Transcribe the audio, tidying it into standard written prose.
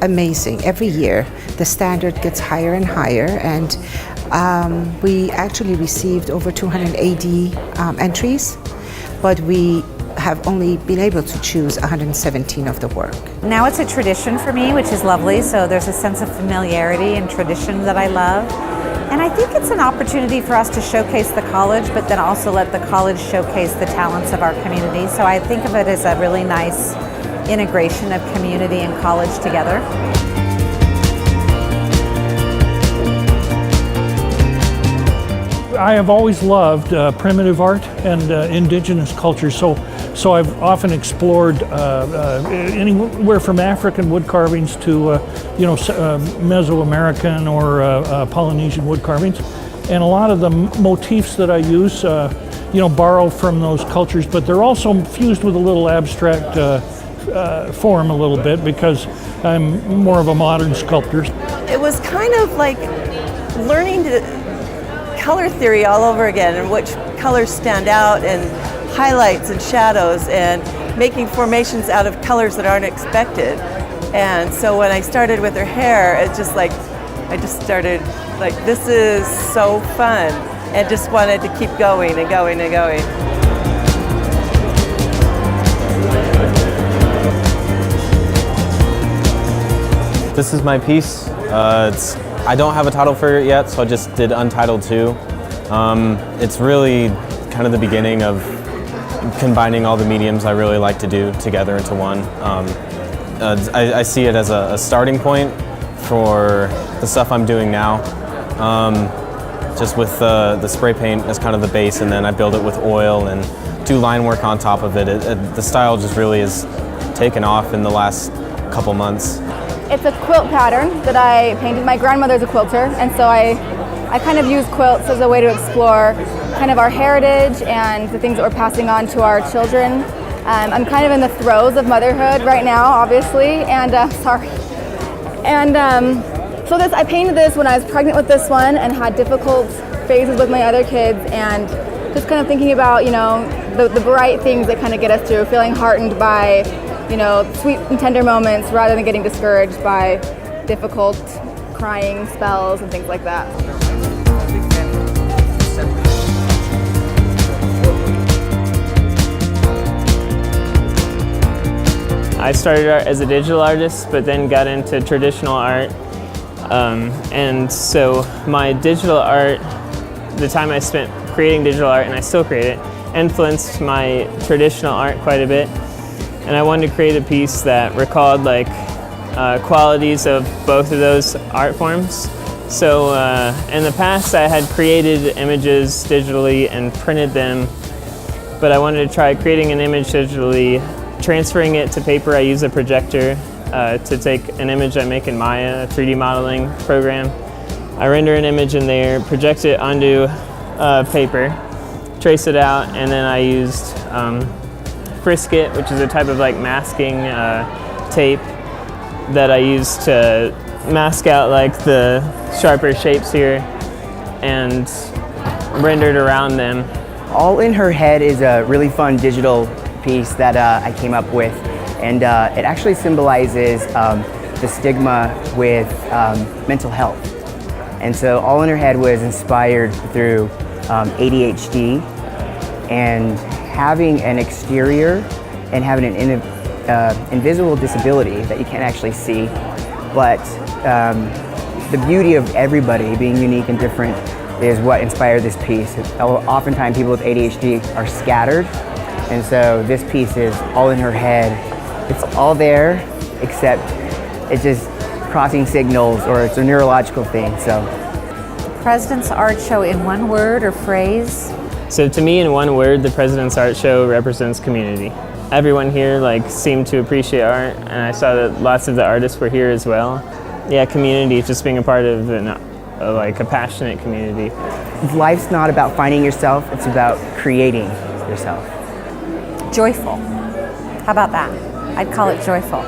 amazing. Every year, the standard gets higher and higher, and we actually received over 280 entries, but we have only been able to choose 117 of the work. Now it's a tradition for me, which is lovely, so there's a sense of familiarity and tradition that I love. And I think it's an opportunity for us to showcase the college, but then also let the college showcase the talents of our community. So I think of it as a really nice integration of community and college together. I have always loved primitive art and indigenous culture, so I've often explored anywhere from African wood carvings to Mesoamerican or Polynesian wood carvings, and a lot of the motifs that I use borrow from those cultures, but they're also fused with a little abstract form a little bit because I'm more of a modern sculptor. It was kind of like learning color theory all over again, and which colors stand out, and highlights and shadows, and making formations out of colors that aren't expected. And so when I started with her hair, I just started like, this is so fun, and just wanted to keep going and going and going. This is my piece. I don't have a title for it yet, so I just did Untitled 2. It's really kind of the beginning of combining all the mediums I really like to do together into one. I see it as a starting point for the stuff I'm doing now. Just with the spray paint as kind of the base, and then I build it with oil and do line work on top of it. The style just really has taken off in the last couple months. It's a quilt pattern that I painted. My grandmother's a quilter, and so I kind of use quilts as a way to explore kind of our heritage and the things that we're passing on to our children. I'm kind of in the throes of motherhood right now, obviously, and so I painted this when I was pregnant with this one and had difficult phases with my other kids, and just kind of thinking about, the bright things that kind of get us through, feeling heartened by, sweet and tender moments rather than getting discouraged by difficult crying spells and things like that. I started art as a digital artist, but then got into traditional art. And so my digital art, the time I spent creating digital art, and I still create it, influenced my traditional art quite a bit. And I wanted to create a piece that recalled qualities of both of those art forms. So in the past I had created images digitally and printed them, but I wanted to try creating an image digitally, transferring it to paper. I use a projector to take an image I make in Maya, a 3D modeling program. I render an image in there, project it onto paper, trace it out, and then I used Frisket, which is a type of masking tape that I use to mask out the sharper shapes here, and rendered around them. All in Her Head is a really fun digital piece that I came up with, and it actually symbolizes the stigma with mental health. And so All in Her Head was inspired through ADHD, and having an exterior and having an invisible disability that you can't actually see, but the beauty of everybody being unique and different is what inspired this piece. Oftentimes people with ADHD are scattered, and so this piece is all in her head. It's all there, except it's just crossing signals, or it's a neurological thing. So, President's Art Show in one word or phrase? So to me, in one word, the President's Art Show represents community. Everyone here seemed to appreciate art, and I saw that lots of the artists were here as well. Yeah, community, just being a part of a passionate community. Life's not about finding yourself, it's about creating yourself. Joyful. How about that? I'd call it joyful.